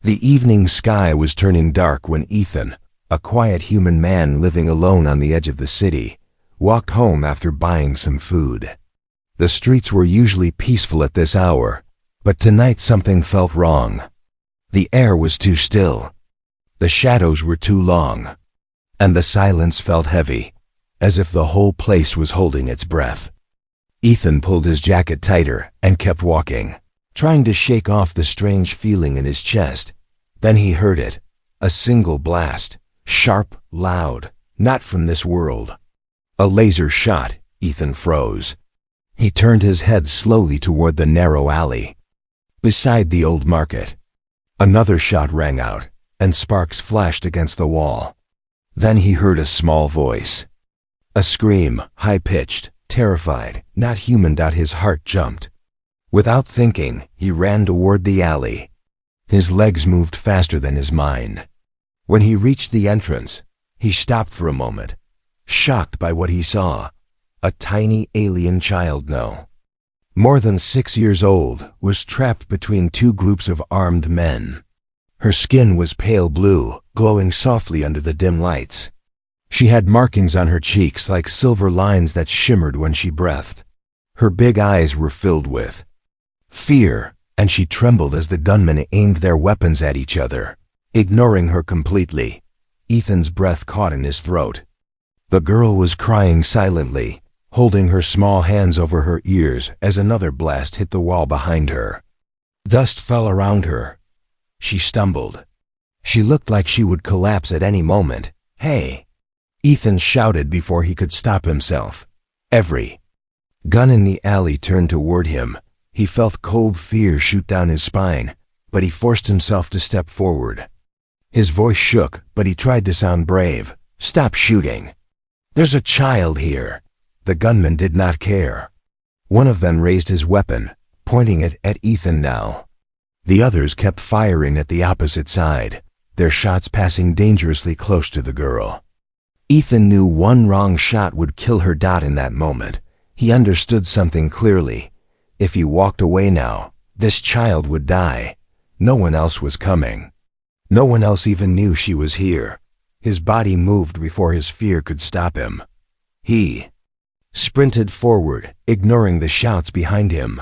The evening sky was turning dark when Ethan, a quiet human man living alone on the edge of the city, walked home after buying some food. The streets were usually peaceful at this hour, but tonight something felt wrong. The air was too still. The shadows were too long. And the silence felt heavy, as if the whole place was holding its breath. Ethan pulled his jacket tighter and kept walking, trying to shake off the strange feeling in his chest. Then he heard it, a single blast, sharp, loud, not from this world. A laser shot. Ethan froze. He turned his head slowly toward the narrow alley. Beside the old market, another shot rang out, and sparks flashed against the wall. Then he heard a small voice. A scream, high-pitched, terrified, not human. His heart jumped. Without thinking, he ran toward the alley. His legs moved faster than his mind. When he reached the entrance, he stopped for a moment, shocked by what he saw. A tiny alien child, more than 6 years old, was trapped between two groups of armed men. Her skin was pale blue, glowing softly under the dim lights. She had markings on her cheeks like silver lines that shimmered when she breathed. Her big eyes were filled with fear, and she trembled as the gunmen aimed their weapons at each other, ignoring her completely. Ethan's breath caught in his throat. The girl was crying silently, holding her small hands over her ears as another blast hit the wall behind her. Dust fell around her. She stumbled. She looked like she would collapse at any moment. "Hey!" Ethan shouted before he could stop himself. Every gun in the alley turned toward him. He felt cold fear shoot down his spine, but he forced himself to step forward. His voice shook, but he tried to sound brave. "Stop shooting. There's a child here." The gunman did not care. One of them raised his weapon, pointing it at Ethan now. The others kept firing at the opposite side, their shots passing dangerously close to the girl. Ethan knew one wrong shot would kill her. In that moment, he understood something clearly. If he walked away now, this child would die. No one else was coming. No one else even knew she was here. His body moved before his fear could stop him. He sprinted forward, ignoring the shouts behind him.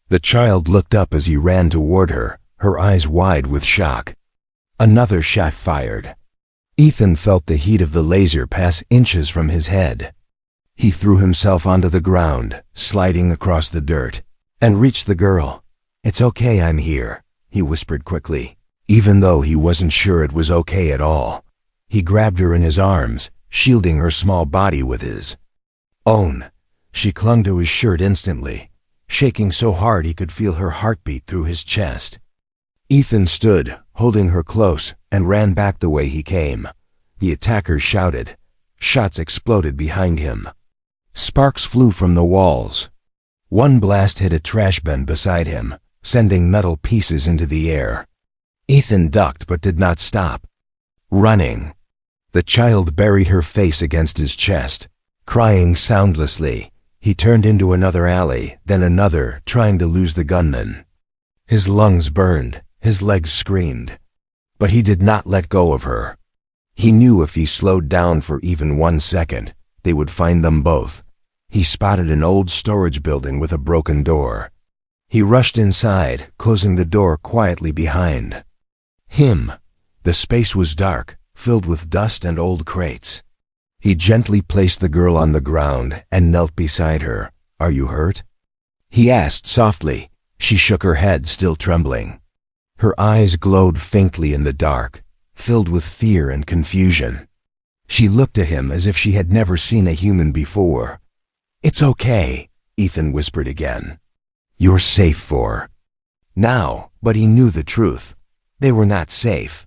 The child looked up as he ran toward her, her eyes wide with shock. Another shot fired. Ethan felt the heat of the laser pass inches from his head. He threw himself onto the ground, sliding across the dirt, and reached the girl. "It's okay, I'm here," he whispered quickly, even though he wasn't sure it was okay at all. He grabbed her in his arms, shielding her small body with his own. She clung to his shirt instantly, shaking so hard he could feel her heartbeat through his chest. Ethan stood, holding her close, and ran back the way he came. The attackers shouted. Shots exploded behind him. Sparks flew from the walls. One blast hit a trash bin beside him, sending metal pieces into the air. Ethan ducked but did not stop. Running. The child buried her face against his chest, crying soundlessly. He turned into another alley, then another, trying to lose the gunman. His lungs burned, his legs screamed. But he did not let go of her. He knew if he slowed down for even 1 second, they would find them both. He spotted an old storage building with a broken door. He rushed inside, closing the door quietly behind him. The space was dark, filled with dust and old crates. He gently placed the girl on the ground and knelt beside her. "Are you hurt?" he asked softly. She shook her head, still trembling. Her eyes glowed faintly in the dark, filled with fear and confusion. She looked at him as if she had never seen a human before. "It's okay," Ethan whispered again. "You're safe for now." But he knew the truth. They were not safe.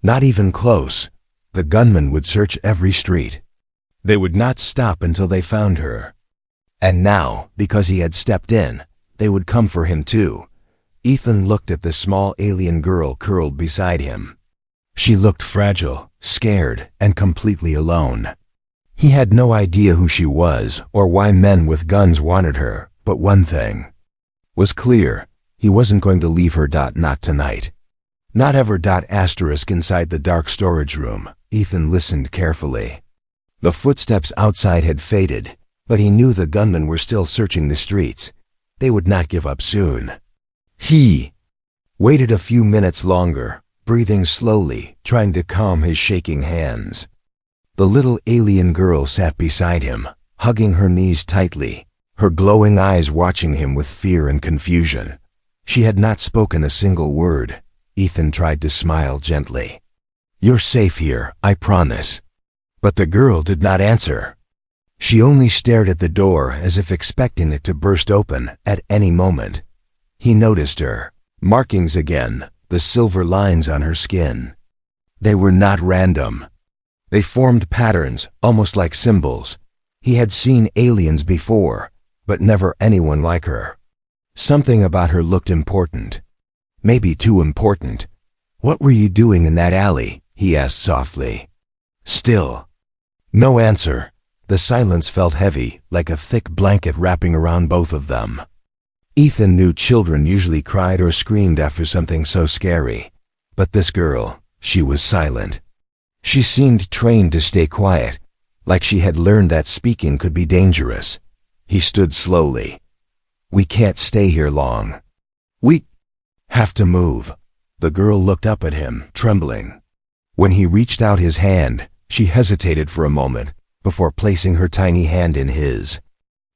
Not even close. The gunmen would search every street. They would not stop until they found her. And now, because he had stepped in, they would come for him too. Ethan looked at the small alien girl curled beside him. She looked fragile, scared, and completely alone. He had no idea who she was or why men with guns wanted her, but one thing was clear: he wasn't going to leave her. Not tonight. Not ever. Asterisk inside the dark storage room. Ethan listened carefully. The footsteps outside had faded, but he knew the gunmen were still searching the streets. They would not give up soon. He waited a few minutes longer, breathing slowly, trying to calm his shaking hands. The little alien girl sat beside him, hugging her knees tightly, her glowing eyes watching him with fear and confusion. She had not spoken a single word. Ethan tried to smile gently. "You're safe here, I promise." But the girl did not answer. She only stared at the door as if expecting it to burst open at any moment. He noticed her markings again, the silver lines on her skin. They were not random. They formed patterns, almost like symbols. He had seen aliens before, but never anyone like her. Something about her looked important. Maybe too important. "What were you doing in that alley?" he asked softly. Still. No answer. The silence felt heavy, like a thick blanket wrapping around both of them. Ethan knew children usually cried or screamed after something so scary. But this girl, she was silent. She seemed trained to stay quiet, like she had learned that speaking could be dangerous. He stood slowly. "We can't stay here long. We have to move." The girl looked up at him, trembling. When he reached out his hand, she hesitated for a moment before placing her tiny hand in his.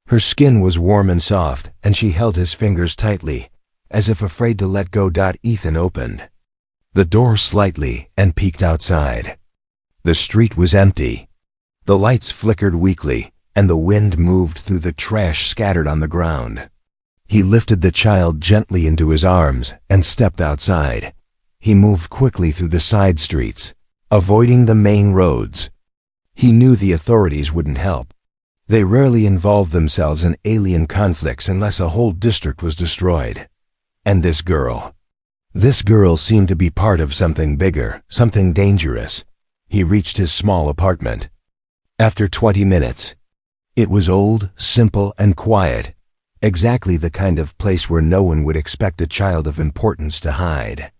Her skin was warm and soft, and she held his fingers tightly, as if afraid to let go. Ethan opened the door slightly and peeked outside. The street was empty. The lights flickered weakly, and the wind moved through the trash scattered on the ground. He lifted the child gently into his arms and stepped outside. He moved quickly through the side streets, avoiding the main roads. He knew the authorities wouldn't help. They rarely involved themselves in alien conflicts unless a whole district was destroyed. And this girl seemed to be part of something bigger, something dangerous. He reached his small apartment. After 20 minutes, it was old, simple, and quiet. Exactly the kind of place where no one would expect a child of importance to hide.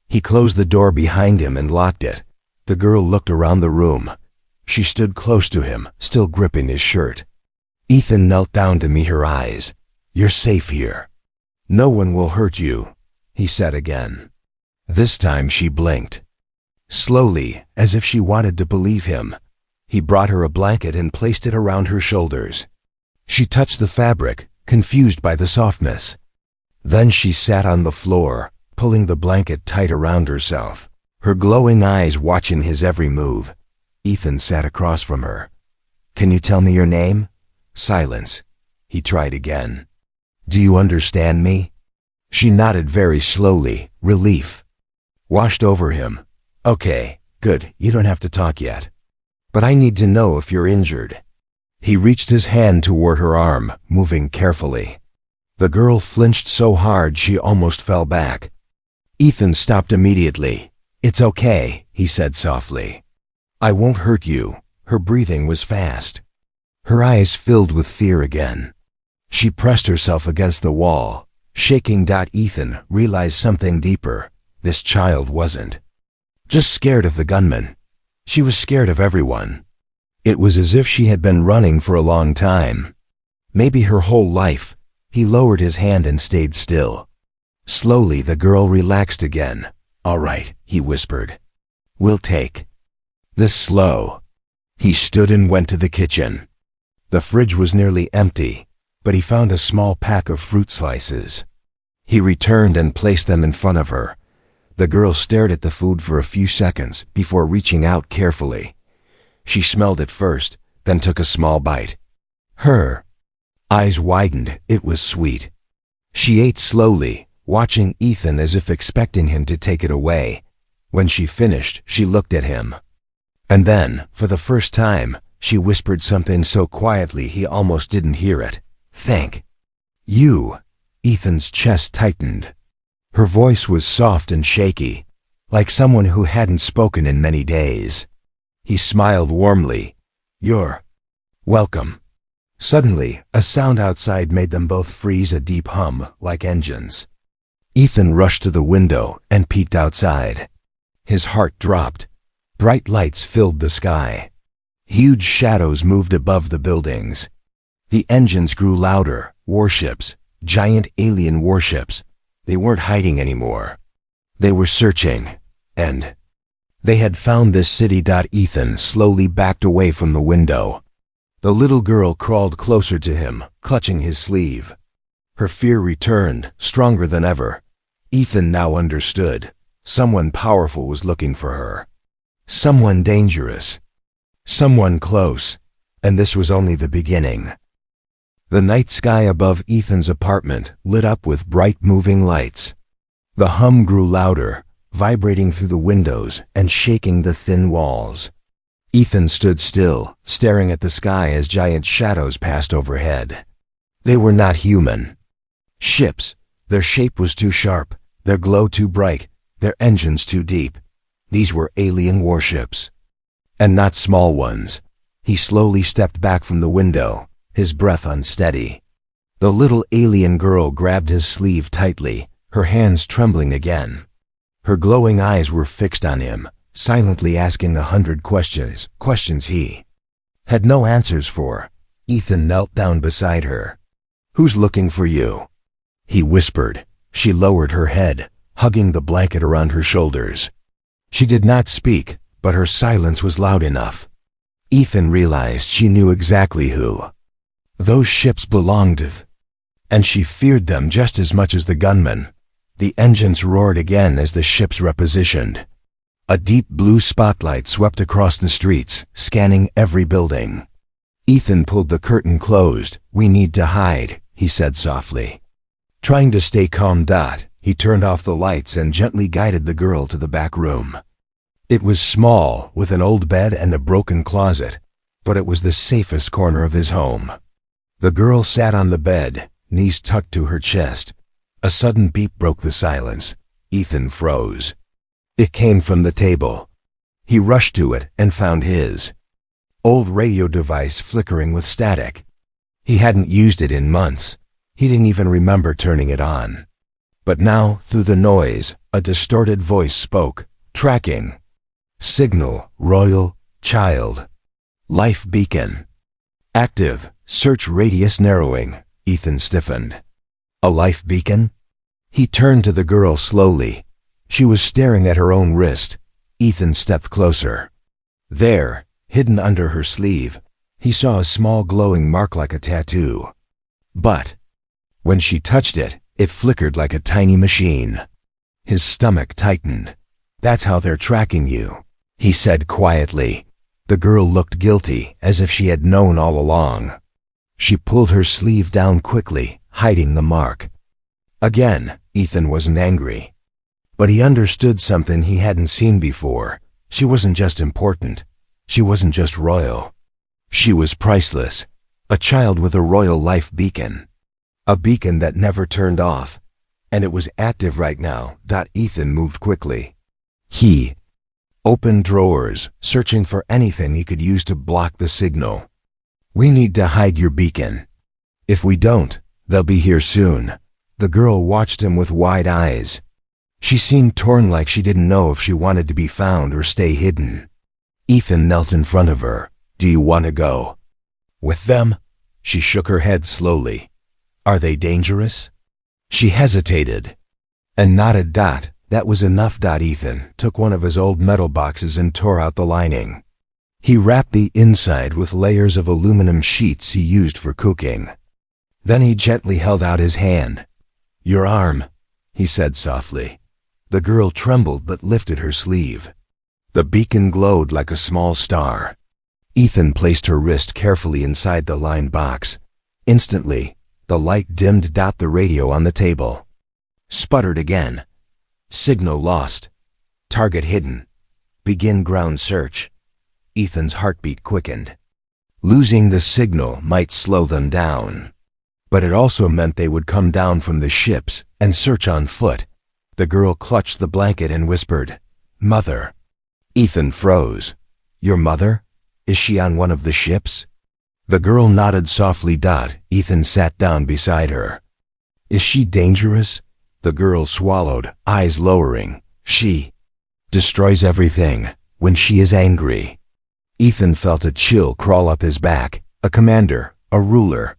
He closed the door behind him and locked it. The girl looked around the room. She stood close to him, still gripping his shirt. Ethan knelt down to meet her eyes. "You're safe here. No one will hurt you," he said again. This time she blinked. Slowly, as if she wanted to believe him, he brought her a blanket and placed it around her shoulders. She touched the fabric, confused by the softness. Then she sat on the floor, pulling the blanket tight around herself, her glowing eyes watching his every move. Ethan sat across from her. "Can you tell me your name?" Silence. He tried again. "Do you understand me?" She nodded very slowly, relief washed over him. "Okay, good, you don't have to talk yet. But I need to know if you're injured." He reached his hand toward her arm, moving carefully. The girl flinched so hard she almost fell back. Ethan stopped immediately. "It's okay," he said softly. "I won't hurt you." Her breathing was fast. Her eyes filled with fear again. She pressed herself against the wall, shaking. Ethan realized something deeper. This child wasn't just scared of the gunman. She was scared of everyone. It was as if she had been running for a long time. Maybe her whole life. He lowered his hand and stayed still. Slowly the girl relaxed again. "All right," he whispered. "We'll take this slow." He stood and went to the kitchen. The fridge was nearly empty, but he found a small pack of fruit slices. He returned and placed them in front of her. The girl stared at the food for a few seconds before reaching out carefully. She smelled it first, then took a small bite. Her eyes widened. It was sweet. She ate slowly, watching Ethan as if expecting him to take it away. When she finished, she looked at him. And then, for the first time, she whispered something so quietly he almost didn't hear it. "Thank you." Ethan's chest tightened. Her voice was soft and shaky, like someone who hadn't spoken in many days. He smiled warmly. "You're welcome." Suddenly, a sound outside made them both freeze, a deep hum, like engines. Ethan rushed to the window and peeked outside. His heart dropped. Bright lights filled the sky. Huge shadows moved above the buildings. The engines grew louder. Warships, giant alien warships. They weren't hiding anymore. They were searching, and they had found this city. Ethan slowly backed away from the window. The little girl crawled closer to him, clutching his sleeve. Her fear returned, stronger than ever. Ethan now understood. Someone powerful was looking for her. Someone dangerous. Someone close. And this was only the beginning. The night sky above Ethan's apartment lit up with bright moving lights. The hum grew louder, vibrating through the windows and shaking the thin walls. Ethan stood still, staring at the sky as giant shadows passed overhead. They were not human. Ships. Their shape was too sharp, their glow too bright, their engines too deep. These were alien warships. And not small ones. He slowly stepped back from the window, his breath unsteady. The little alien girl grabbed his sleeve tightly, her hands trembling again. Her glowing eyes were fixed on him, silently asking 100 questions he had no answers for. Ethan knelt down beside her. "Who's looking for you?" he whispered. She lowered her head, hugging the blanket around her shoulders. She did not speak, but her silence was loud enough. Ethan realized she knew exactly who. Those ships belonged to, and she feared them just as much as the gunmen. The engines roared again as the ships repositioned. A deep blue spotlight swept across the streets, scanning every building. Ethan pulled the curtain closed. "We need to hide," he said softly. Trying to stay calm, he turned off the lights and gently guided the girl to the back room. It was small, with an old bed and a broken closet, but it was the safest corner of his home. The girl sat on the bed, knees tucked to her chest. A sudden beep broke the silence. Ethan froze. It came from the table. He rushed to it and found his old radio device flickering with static. He hadn't used it in months. He didn't even remember turning it on. But now, through the noise, a distorted voice spoke. "Tracking. Signal, Royal, Child. Life beacon. Active, search radius narrowing." Ethan stiffened. A life beacon? He turned to the girl slowly. She was staring at her own wrist. Ethan stepped closer. There, hidden under her sleeve, he saw a small glowing mark like a tattoo. But when she touched it, it flickered like a tiny machine. His stomach tightened. "That's how they're tracking you," he said quietly. The girl looked guilty, as if she had known all along. She pulled her sleeve down quickly, hiding the mark. Again, Ethan wasn't angry. But he understood something he hadn't seen before. She wasn't just important. She wasn't just royal. She was priceless. A child with a royal life beacon. A beacon that never turned off. And it was active right now. Ethan moved quickly. He opened drawers, searching for anything he could use to block the signal. "We need to hide your beacon. If we don't, they'll be here soon." The girl watched him with wide eyes. She seemed torn, like she didn't know if she wanted to be found or stay hidden. Ethan knelt in front of her. "Do you want to go with them?" She shook her head slowly. "Are they dangerous?" She hesitated and nodded. That was enough. Ethan took one of his old metal boxes and tore out the lining. He wrapped the inside with layers of aluminum sheets he used for cooking. Then he gently held out his hand. "Your arm," he said softly. The girl trembled but lifted her sleeve. The beacon glowed like a small star. Ethan placed her wrist carefully inside the lined box. Instantly, the light dimmed. The radio on the table sputtered again. "Signal lost. Target hidden. Begin ground search." Ethan's heartbeat quickened. Losing the signal might slow them down. But it also meant they would come down from the ships and search on foot. The girl clutched the blanket and whispered, "Mother." Ethan froze. "Your mother? Is she on one of the ships?" The girl nodded softly. Ethan sat down beside her. "Is she dangerous?" The girl swallowed, eyes lowering. She destroys everything when she is angry. Ethan felt a chill crawl up his back. A commander, a ruler,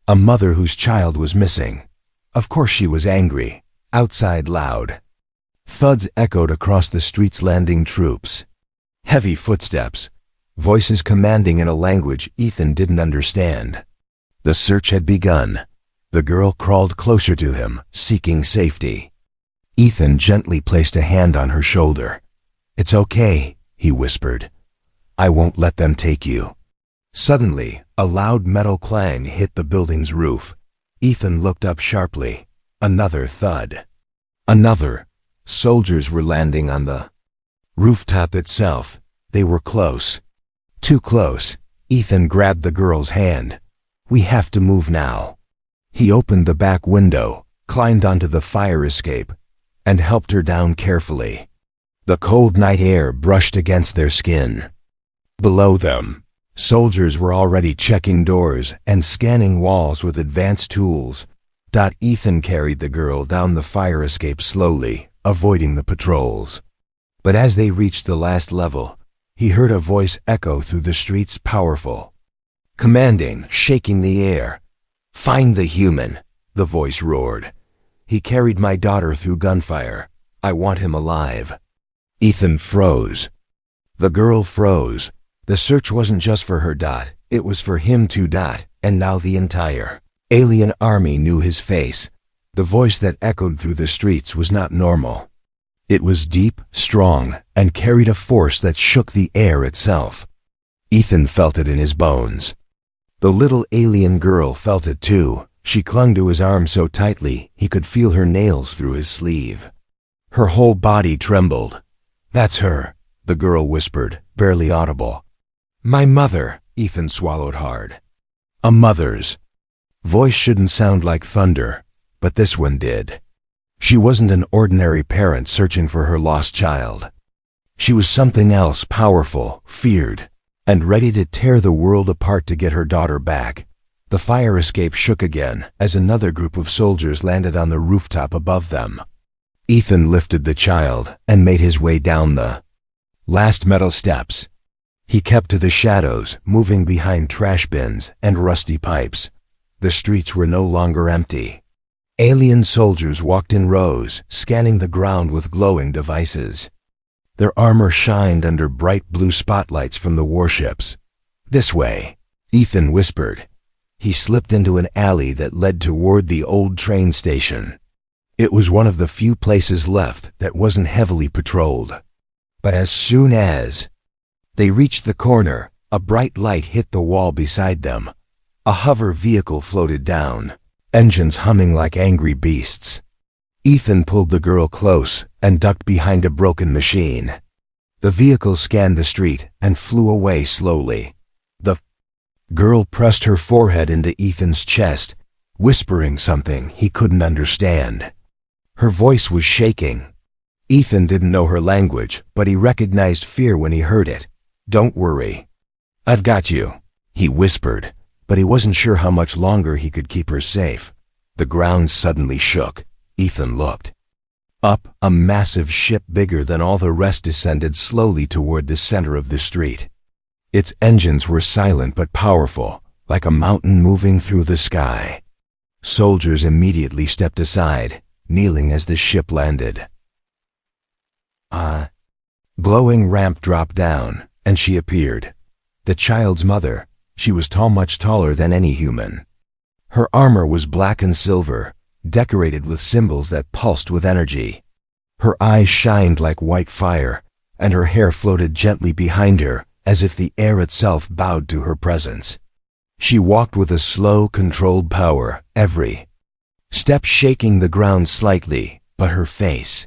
a mother whose child was missing. Of course she was angry. Outside loud thuds echoed across the streets, landing troops. Heavy footsteps, voices commanding in a language Ethan didn't understand. The search had begun. The girl crawled closer to him, seeking safety. Ethan gently placed a hand on her shoulder. "It's okay," he whispered. "I won't let them take you." Suddenly, a loud metal clang hit the building's roof. Ethan looked up sharply. Another thud. Another. Soldiers were landing on the rooftop itself. They were close. Too close. Ethan grabbed the girl's hand. "We have to move now." He opened the back window, climbed onto the fire escape, and helped her down carefully. The cold night air brushed against their skin. Below them, soldiers were already checking doors and scanning walls with advanced tools. Ethan carried the girl down the fire escape slowly, avoiding the patrols. But as they reached the last level, he heard a voice echo through the streets, powerful, commanding, shaking the air. "Find the human," the voice roared. "He carried my daughter through gunfire. I want him alive." Ethan froze. The girl froze. The search wasn't just for her. It was for him too. And now the entire alien army knew his face. The voice that echoed through the streets was not normal. It was deep, strong, and carried a force that shook the air itself. Ethan felt it in his bones. The little alien girl felt it too. She clung to his arm so tightly he could feel her nails through his sleeve. Her whole body trembled. "That's her," the girl whispered, barely audible. "My mother," Ethan swallowed hard. A mother's voice shouldn't sound like thunder, but this one did. She wasn't an ordinary parent searching for her lost child. She was something else, powerful, feared, and ready to tear the world apart to get her daughter back. The fire escape shook again as another group of soldiers landed on the rooftop above them. Ethan lifted the child and made his way down the last metal steps. He kept to the shadows, moving behind trash bins and rusty pipes. The streets were no longer empty. Alien soldiers walked in rows, scanning the ground with glowing devices. Their armor shined under bright blue spotlights from the warships. "This way," Ethan whispered. He slipped into an alley that led toward the old train station. It was one of the few places left that wasn't heavily patrolled. But as soon as they reached the corner, a bright light hit the wall beside them. A hover vehicle floated down, engines humming like angry beasts. Ethan pulled the girl close and ducked behind a broken machine. The vehicle scanned the street and flew away slowly. The girl pressed her forehead into Ethan's chest, whispering something he couldn't understand. Her voice was shaking. Ethan didn't know her language, but he recognized fear when he heard it. "Don't worry. I've got you," he whispered, but he wasn't sure how much longer he could keep her safe. The ground suddenly shook. Ethan looked up. A massive ship bigger than all the rest descended slowly toward the center of the street. Its engines were silent but powerful, like a mountain moving through the sky. Soldiers immediately stepped aside, kneeling as the ship landed. A glowing ramp dropped down, and she appeared. The child's mother. She was tall, much taller than any human. Her armor was black and silver, decorated with symbols that pulsed with energy. Her eyes shined like white fire, and her hair floated gently behind her, as if the air itself bowed to her presence. She walked with a slow, controlled power, every step shaking the ground slightly, but her face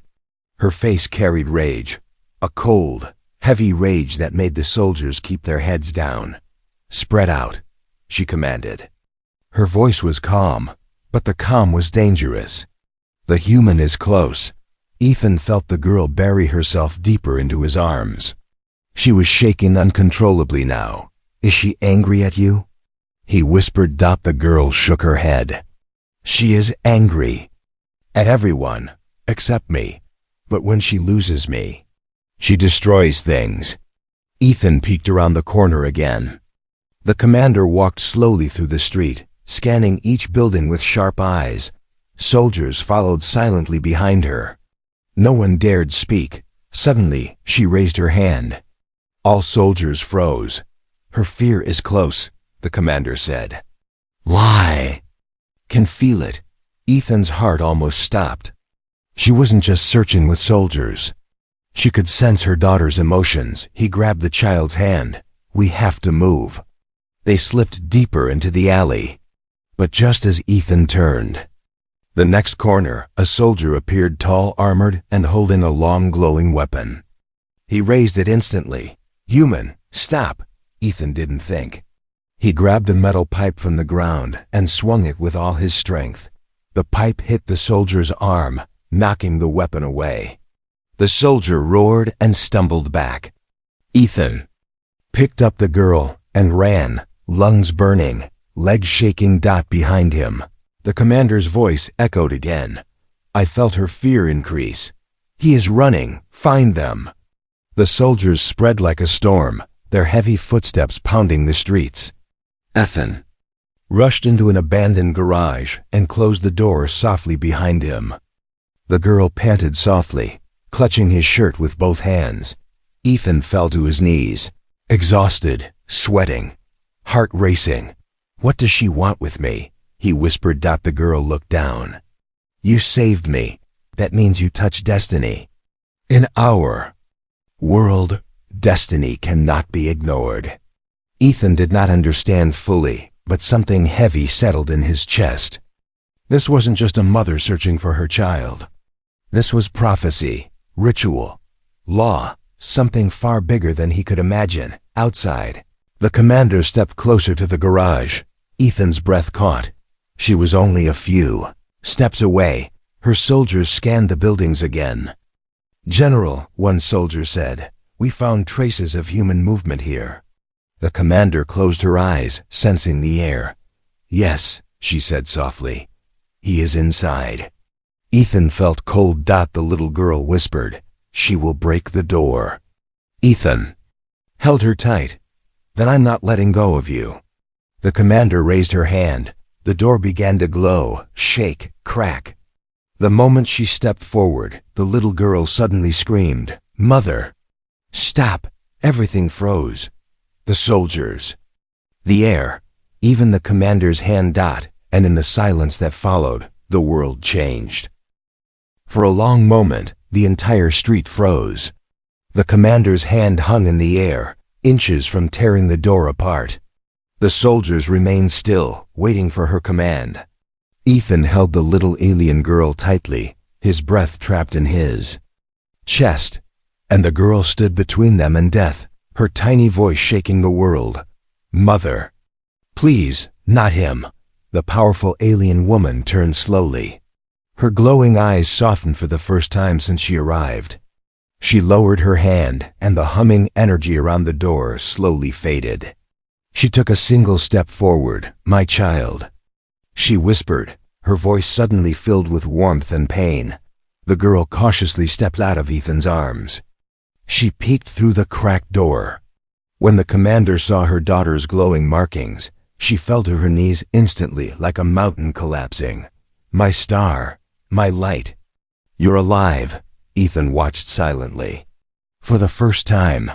carried rage, a cold, heavy rage that made the soldiers keep their heads down. "Spread out," she commanded. Her voice was calm, but the calm was dangerous. "The human is close." Ethan felt the girl bury herself deeper into his arms. She was shaking uncontrollably now. "Is she angry at you?" he whispered. The girl shook her head. "She is angry." At everyone, except me. But when she loses me, she destroys things. Ethan peeked around the corner again. The commander walked slowly through the street, scanning each building with sharp eyes. Soldiers followed silently behind her. No one dared speak. Suddenly, she raised her hand. All soldiers froze. Her fear is close, the commander said. Lie. Can feel it. Ethan's heart almost stopped. She wasn't just searching with soldiers. She could sense her daughter's emotions. He grabbed the child's hand. We have to move. They slipped deeper into the alley. But just as Ethan turned, the next corner, a soldier appeared, tall, armored, and holding a long glowing weapon. He raised it instantly. Human, stop, Ethan didn't think. He grabbed a metal pipe from the ground and swung it with all his strength. The pipe hit the soldier's arm, knocking the weapon away. The soldier roared and stumbled back. Ethan picked up the girl and ran, lungs burning, legs shaking. Behind him, the commander's voice echoed again. I felt her fear increase. He is running. Find them. The soldiers spread like a storm, their heavy footsteps pounding the streets. Ethan rushed into an abandoned garage and closed the door softly behind him. The girl panted softly, clutching his shirt with both hands. Ethan fell to his knees, exhausted, sweating, heart racing. What does she want with me? He whispered. The girl looked down. You saved me. That means you touched destiny. In our world, destiny cannot be ignored. Ethan did not understand fully, but something heavy settled in his chest. This wasn't just a mother searching for her child. This was prophecy, ritual, law, something far bigger than he could imagine. Outside, the commander stepped closer to the garage. Ethan's breath caught. She was only a few steps away. Her soldiers scanned the buildings again. General, one soldier said, we found traces of human movement here. The commander closed her eyes, sensing the air. Yes, she said softly. He is inside. Ethan felt cold. The little girl whispered, she will break the door. Ethan held her tight. Then I'm not letting go of you. The commander raised her hand. The door began to glow, shake, crack. The moment she stepped forward, the little girl suddenly screamed, Mother! Stop! Everything froze. The soldiers, the air, even the commander's hand. And in the silence that followed, the world changed. For a long moment, the entire street froze. The commander's hand hung in the air, inches from tearing the door apart. The soldiers remained still, waiting for her command. Ethan held the little alien girl tightly, his breath trapped in his chest, and the girl stood between them and death, her tiny voice shaking the world. Mother! Please, not him. The powerful alien woman turned slowly. Her glowing eyes softened for the first time since she arrived. She lowered her hand, and the humming energy around the door slowly faded. She took a single step forward. My child, she whispered, her voice suddenly filled with warmth and pain. The girl cautiously stepped out of Ethan's arms. She peeked through the cracked door. When the commander saw her daughter's glowing markings, she fell to her knees instantly, like a mountain collapsing. My star, my light. You're alive. Ethan watched silently. For the first time,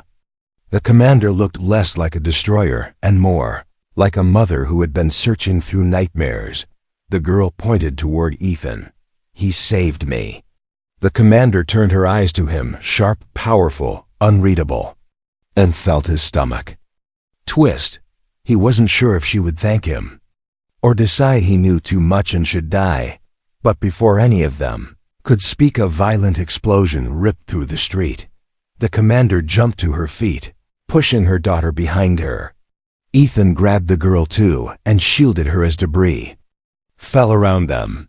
the commander looked less like a destroyer and more like a mother who had been searching through nightmares. The girl pointed toward Ethan. He saved me. The commander turned her eyes to him, sharp, powerful, unreadable, and felt his stomach twist. He wasn't sure if she would thank him or decide he knew too much and should die. But before any of them could speak, a violent explosion ripped through the street. The commander jumped to her feet, pushing her daughter behind her. Ethan grabbed the girl too and shielded her as debris fell around them.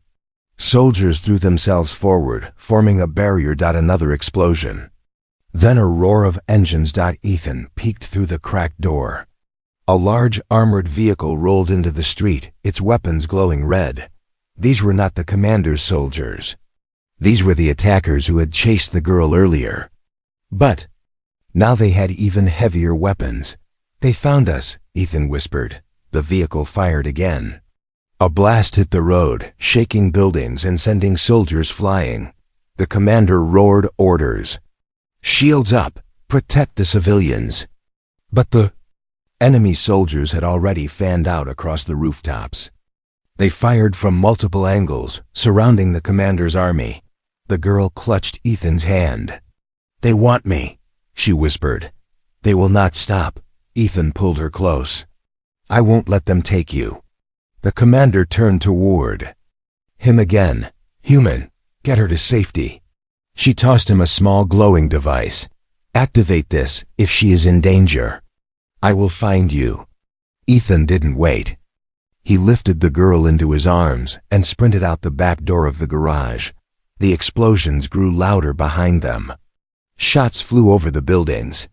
Soldiers threw themselves forward, forming a barrier. Another explosion. Then a roar of engines. Ethan peeked through the cracked door. A large armored vehicle rolled into the street, its weapons glowing red. These were not the commander's soldiers. These were the attackers who had chased the girl earlier. But now they had even heavier weapons. "They found us," Ethan whispered. The vehicle fired again. A blast hit the road, shaking buildings and sending soldiers flying. The commander roared orders. "Shields up! Protect the civilians!" But the enemy soldiers had already fanned out across the rooftops. They fired from multiple angles, surrounding the commander's army. The girl clutched Ethan's hand. "They want me," she whispered. "They will not stop." Ethan pulled her close. "I won't let them take you." The commander turned toward him again. "Human, get her to safety." She tossed him a small glowing device. "Activate this if she is in danger. I will find you." Ethan didn't wait. He lifted the girl into his arms and sprinted out the back door of the garage. The explosions grew louder behind them. Shots flew over the buildings.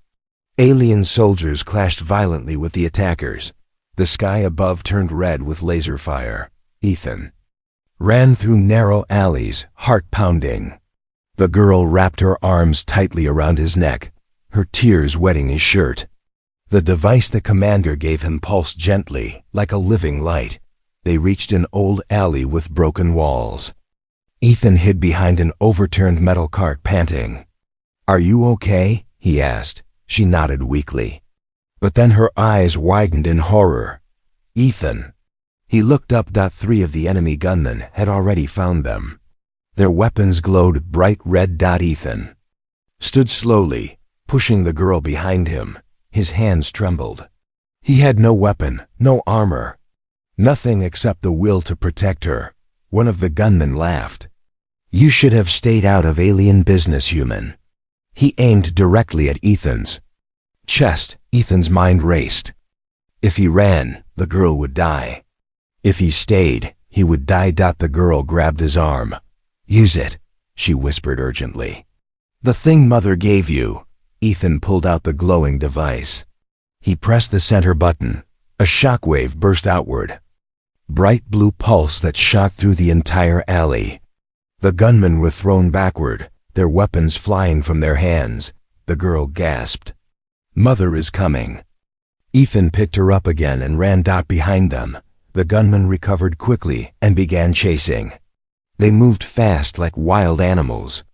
Alien soldiers clashed violently with the attackers. The sky above turned red with laser fire. Ethan ran through narrow alleys, heart pounding. The girl wrapped her arms tightly around his neck, her tears wetting his shirt. The device the commander gave him pulsed gently, like a living light. They reached an old alley with broken walls. Ethan hid behind an overturned metal cart, panting. "Are you okay?" he asked. She nodded weakly. But then her eyes widened in horror. "Ethan!" He looked up. 3 of the enemy gunmen had already found them. Their weapons glowed bright red. Ethan stood slowly, pushing the girl behind him. His hands trembled. He had no weapon, no armor, nothing except the will to protect her. One of the gunmen laughed. "You should have stayed out of alien business, human." He aimed directly at Ethan's chest. Ethan's mind raced. If he ran, the girl would die. If he stayed, he would die. The girl grabbed his arm. "Use it," she whispered urgently. "The thing Mother gave you." Ethan pulled out the glowing device. He pressed the center button. A shockwave burst outward. Bright blue pulse that shot through the entire alley. The gunmen were thrown backward, their weapons flying from their hands. The girl gasped. "Mother is coming." Ethan picked her up again and ran. Behind them. The gunmen recovered quickly and began chasing. They moved fast like wild animals.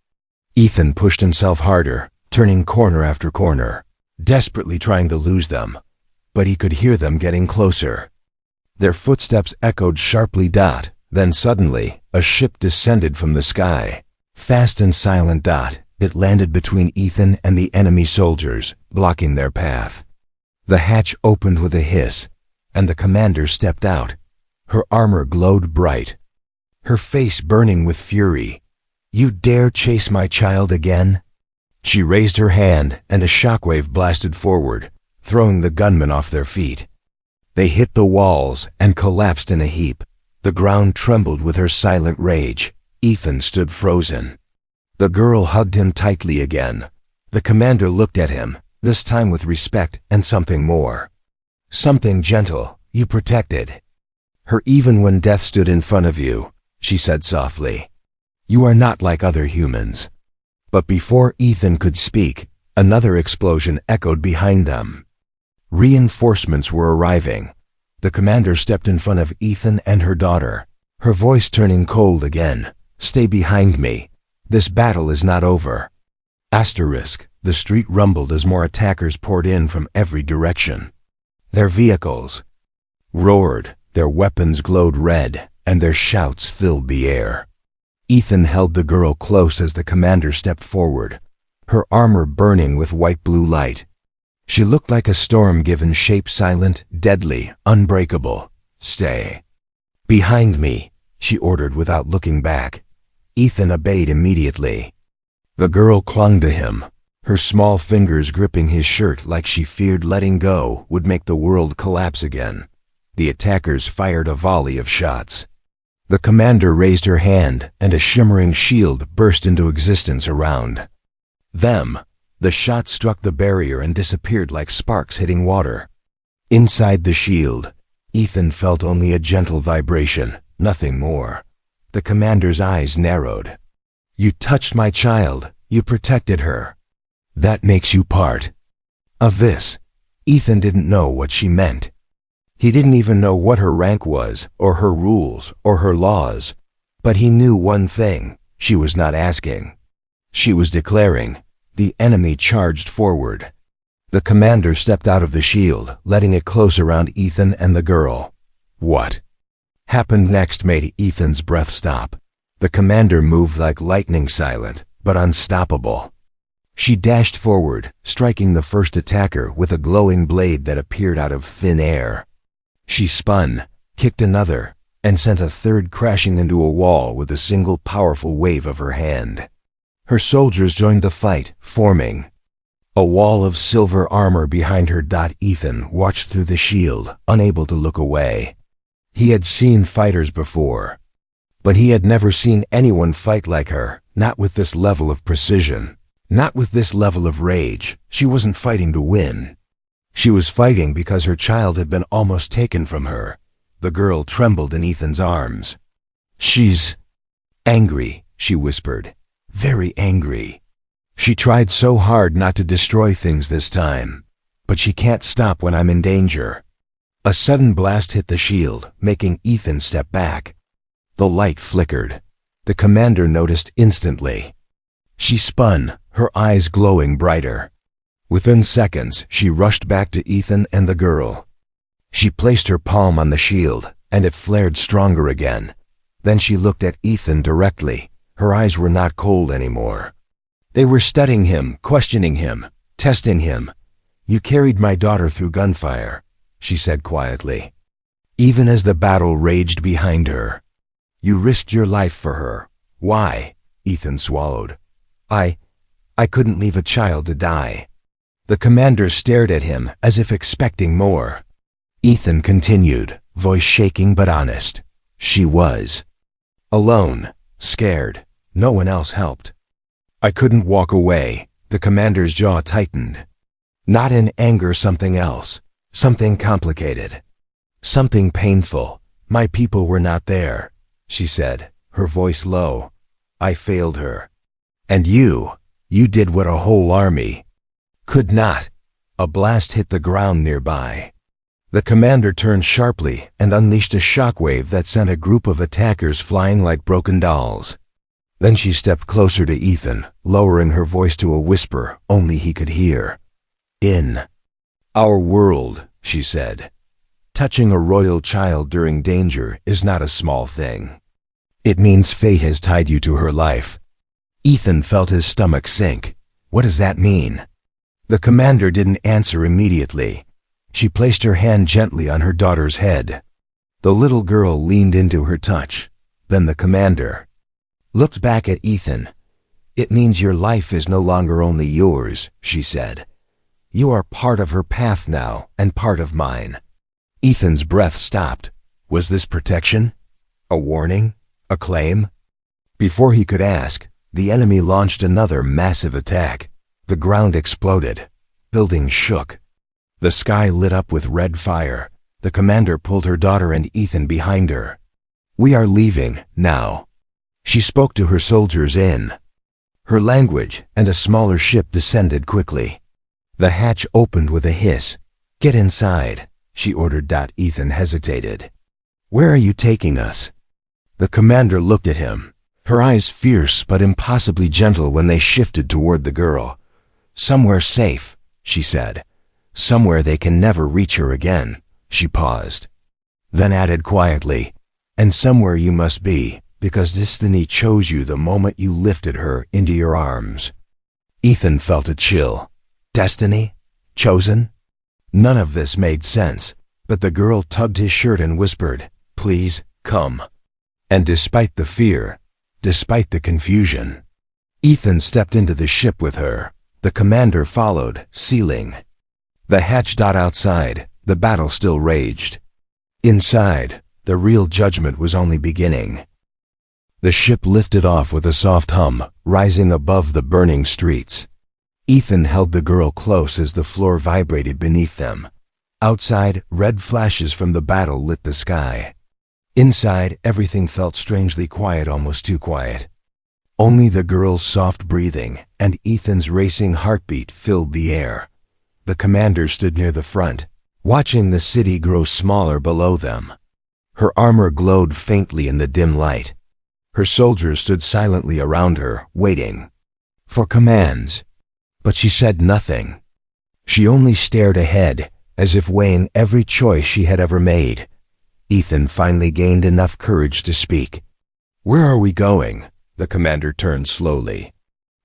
Ethan pushed himself harder, turning corner after corner, desperately trying to lose them. But he could hear them getting closer. Their footsteps echoed sharply. Then suddenly, a ship descended from the sky. Fast and silent. It landed between Ethan and the enemy soldiers, blocking their path. The hatch opened with a hiss, and the commander stepped out. Her armor glowed bright, her face burning with fury. "You dare chase my child again?" She raised her hand, and a shockwave blasted forward, throwing the gunmen off their feet. They hit the walls and collapsed in a heap. The ground trembled with her silent rage. Ethan stood frozen. The girl hugged him tightly again. The commander looked at him, this time with respect and something more. "Something gentle. You protected her even when death stood in front of you," she said softly. "You are not like other humans." But before Ethan could speak, another explosion echoed behind them. Reinforcements were arriving. The commander stepped in front of Ethan and her daughter, her voice turning cold again. "Stay behind me. This battle is not over." The street rumbled as more attackers poured in from every direction. Their vehicles roared, their weapons glowed red, and their shouts filled the air. Ethan held the girl close as the commander stepped forward, her armor burning with white-blue light. She looked like a storm given shape, silent, deadly, unbreakable. "Stay behind me," she ordered without looking back. Ethan obeyed immediately. The girl clung to him, her small fingers gripping his shirt like she feared letting go would make the world collapse again. The attackers fired a volley of shots. The commander raised her hand, and a shimmering shield burst into existence around them. The shot struck the barrier and disappeared like sparks hitting water. Inside the shield, Ethan felt only a gentle vibration, nothing more. The commander's eyes narrowed. You touched my child. You protected her. That makes you part of this. Ethan didn't know what she meant. He didn't even know what her rank was, or her rules, or her laws. But he knew one thing. She was not asking. She was declaring. The enemy charged forward. The commander stepped out of the shield, letting it close around Ethan and the girl. What happened next made Ethan's breath stop. The commander moved like lightning, silent, but unstoppable. She dashed forward, striking the first attacker with a glowing blade that appeared out of thin air. She spun, kicked another, and sent a third crashing into a wall with a single powerful wave of her hand. Her soldiers joined the fight, forming a wall of silver armor behind her. Ethan watched through the shield, unable to look away. He had seen fighters before, but he had never seen anyone fight like her, not with this level of precision, not with this level of rage. She wasn't fighting to win. She was fighting because her child had been almost taken from her. The girl trembled in Ethan's arms. She's angry, she whispered. Very angry. She tried so hard not to destroy things this time. But she can't stop when I'm in danger. A sudden blast hit the shield, making Ethan step back. The light flickered. The commander noticed instantly. She spun, her eyes glowing brighter. Within seconds, she rushed back to Ethan and the girl. She placed her palm on the shield, and it flared stronger again. Then she looked at Ethan directly. Her eyes were not cold anymore. They were studying him, questioning him, testing him. You carried my daughter through gunfire, she said quietly. Even as the battle raged behind her. You risked your life for her. Why? Ethan swallowed. I couldn't leave a child to die. The commander stared at him as if expecting more. Ethan continued, voice shaking but honest. She was alone, scared. No one else helped. I couldn't walk away. The commander's jaw tightened. Not in anger, something else. Something complicated. Something painful. My people were not there, she said, her voice low. I failed her. And you did what a whole army could not. A blast hit the ground nearby. The commander turned sharply and unleashed a shockwave that sent a group of attackers flying like broken dolls. Then she stepped closer to Ethan, lowering her voice to a whisper only he could hear. In our world, she said, touching a royal child during danger is not a small thing. It means fate has tied you to her life. Ethan felt his stomach sink. What does that mean? The commander didn't answer immediately. She placed her hand gently on her daughter's head. The little girl leaned into her touch. Then the commander looked back at Ethan. It means your life is no longer only yours, she said. You are part of her path now and part of mine. Ethan's breath stopped. Was this protection? A warning? A claim? Before he could ask, the enemy launched another massive attack. The ground exploded. Buildings shook. The sky lit up with red fire. The commander pulled her daughter and Ethan behind her. We are leaving, now. She spoke to her soldiers in her language, and a smaller ship descended quickly. The hatch opened with a hiss. Get inside, she ordered. Ethan hesitated. Where are you taking us? The commander looked at him, her eyes fierce but impossibly gentle when they shifted toward the girl. Somewhere safe, she said. Somewhere they can never reach her again. She paused, then added quietly, and somewhere you must be, because destiny chose you the moment you lifted her into your arms. Ethan felt a chill. Destiny? Chosen? None of this made sense, but the girl tugged his shirt and whispered, Please, come. And despite the fear, despite the confusion, Ethan stepped into the ship with her. The commander followed, sealing the hatch. Outside, the battle still raged. Inside, the real judgment was only beginning. The ship lifted off with a soft hum, rising above the burning streets. Ethan held the girl close as the floor vibrated beneath them. Outside, red flashes from the battle lit the sky. Inside, everything felt strangely quiet, almost too quiet. Only the girl's soft breathing and Ethan's racing heartbeat filled the air. The commander stood near the front, watching the city grow smaller below them. Her armor glowed faintly in the dim light. Her soldiers stood silently around her, waiting for commands. But she said nothing. She only stared ahead, as if weighing every choice she had ever made. Ethan finally gained enough courage to speak. "Where are we going?" The commander turned slowly.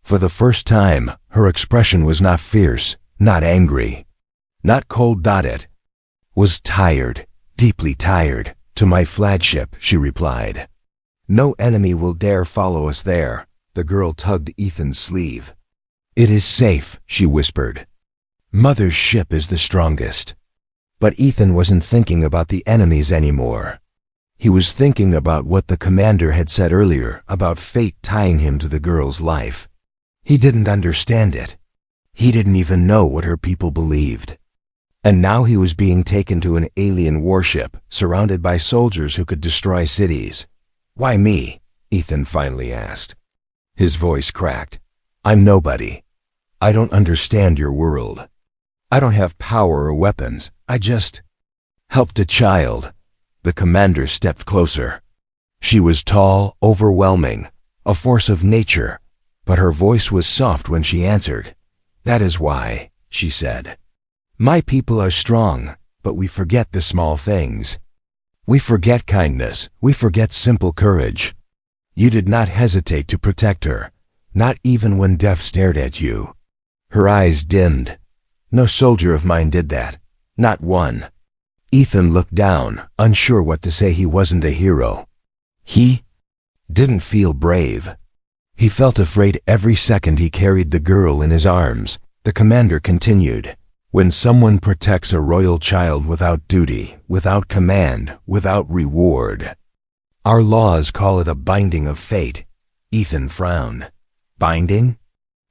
For the first time, her expression was not fierce, not angry, not cold. It was tired, deeply tired. "To my flagship," she replied. "No enemy will dare follow us there." The girl tugged Ethan's sleeve. "It is safe," she whispered. "Mother's ship is the strongest." But Ethan wasn't thinking about the enemies anymore. He was thinking about what the commander had said earlier about fate tying him to the girl's life. He didn't understand it. He didn't even know what her people believed. And now he was being taken to an alien warship, surrounded by soldiers who could destroy cities. "Why me?" Ethan finally asked. His voice cracked. "I'm nobody. I don't understand your world. I don't have power or weapons. I just helped a child." The commander stepped closer. She was tall, overwhelming, a force of nature, but her voice was soft when she answered. "That is why," she said. "My people are strong, but we forget the small things. We forget kindness. We forget simple courage. You did not hesitate to protect her, not even when death stared at you." Her eyes dimmed. "No soldier of mine did that. Not one." Ethan looked down, unsure what to say. He wasn't a hero. He didn't feel brave. He felt afraid every second he carried the girl in his arms. The commander continued. "When someone protects a royal child without duty, without command, without reward, our laws call it a binding of fate." Ethan frowned. "Binding?"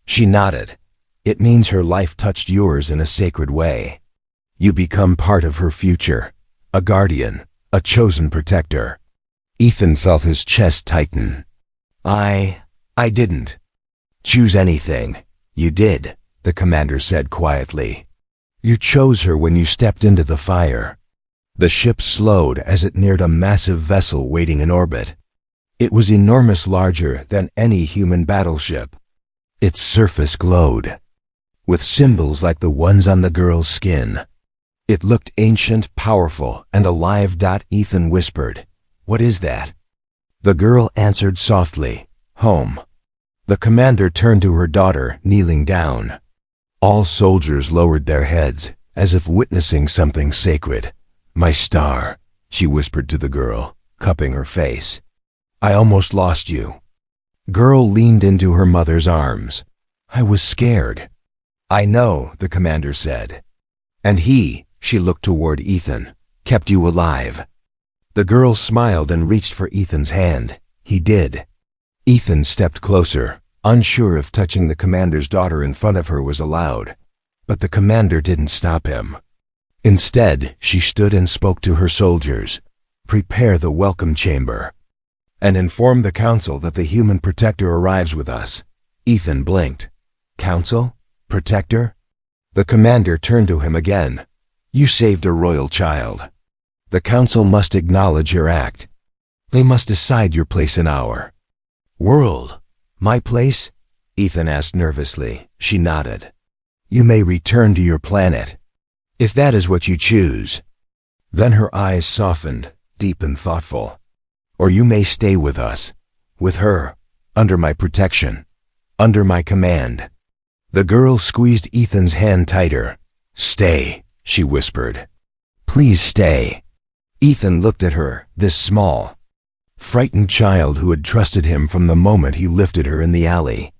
She nodded. "It means her life touched yours in a sacred way. You become part of her future, a guardian, a chosen protector." Ethan felt his chest tighten. I didn't choose anything." "You did," the commander said quietly. "You chose her when you stepped into the fire." The ship slowed as it neared a massive vessel waiting in orbit. It was enormous, larger than any human battleship. Its surface glowed with symbols like the ones on the girl's skin. It looked ancient, powerful, and alive. Ethan whispered, "What is that?" The girl answered softly, "Home." The commander turned to her daughter, kneeling down. All soldiers lowered their heads, as if witnessing something sacred. "My star," she whispered to the girl, cupping her face. "I almost lost you." Girl leaned into her mother's arms. "I was scared." "I know," the commander said. "And he," she looked toward Ethan, "kept you alive." The girl smiled and reached for Ethan's hand. He did. Ethan stepped closer, unsure if touching the commander's daughter in front of her was allowed. But the commander didn't stop him. Instead, she stood and spoke to her soldiers. "Prepare the welcome chamber, and inform the council that the human protector arrives with us." Ethan blinked. "Council? Protector?" The commander turned to him again. "You saved a royal child. The council must acknowledge your act. They must decide your place in our world." "My place?" Ethan asked nervously. She nodded. "You may return to your planet, if that is what you choose." Then her eyes softened, deep and thoughtful. "Or you may stay with us, with her, under my protection, under my command." The girl squeezed Ethan's hand tighter. "Stay," she whispered. "Please stay." Ethan looked at her, this small, frightened child who had trusted him from the moment he lifted her in the alley.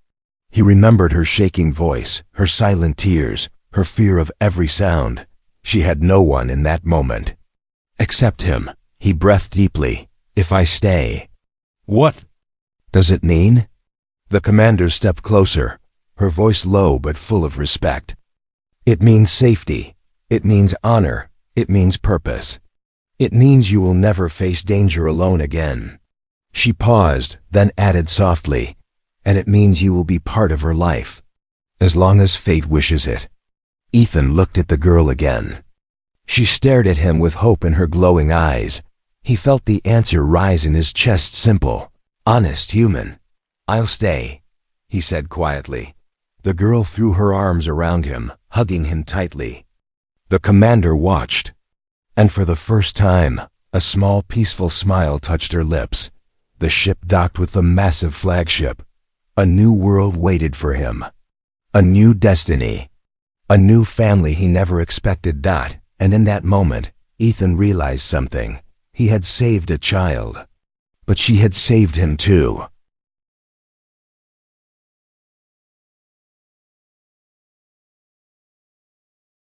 He remembered her shaking voice, her silent tears, her fear of every sound. She had no one in that moment except him. He breathed deeply. "If I stay, what does it mean?" The commander stepped closer, her voice low but full of respect. "It means safety. It means honor. It means purpose. It means you will never face danger alone again. She paused, then added softly, and it means you will be part of her life, as long as fate wishes it. Ethan looked at the girl again. She stared at him with hope in her glowing eyes. He felt the answer rise in his chest, simple, honest, human. "I'll stay," he said quietly. The girl threw her arms around him, hugging him tightly. The commander watched, and for the first time, a small peaceful smile touched her lips. The ship docked with the massive flagship. A new world waited for him. A new destiny. A new family he never expected that, and in that moment, Ethan realized something. He had saved a child. But she had saved him too.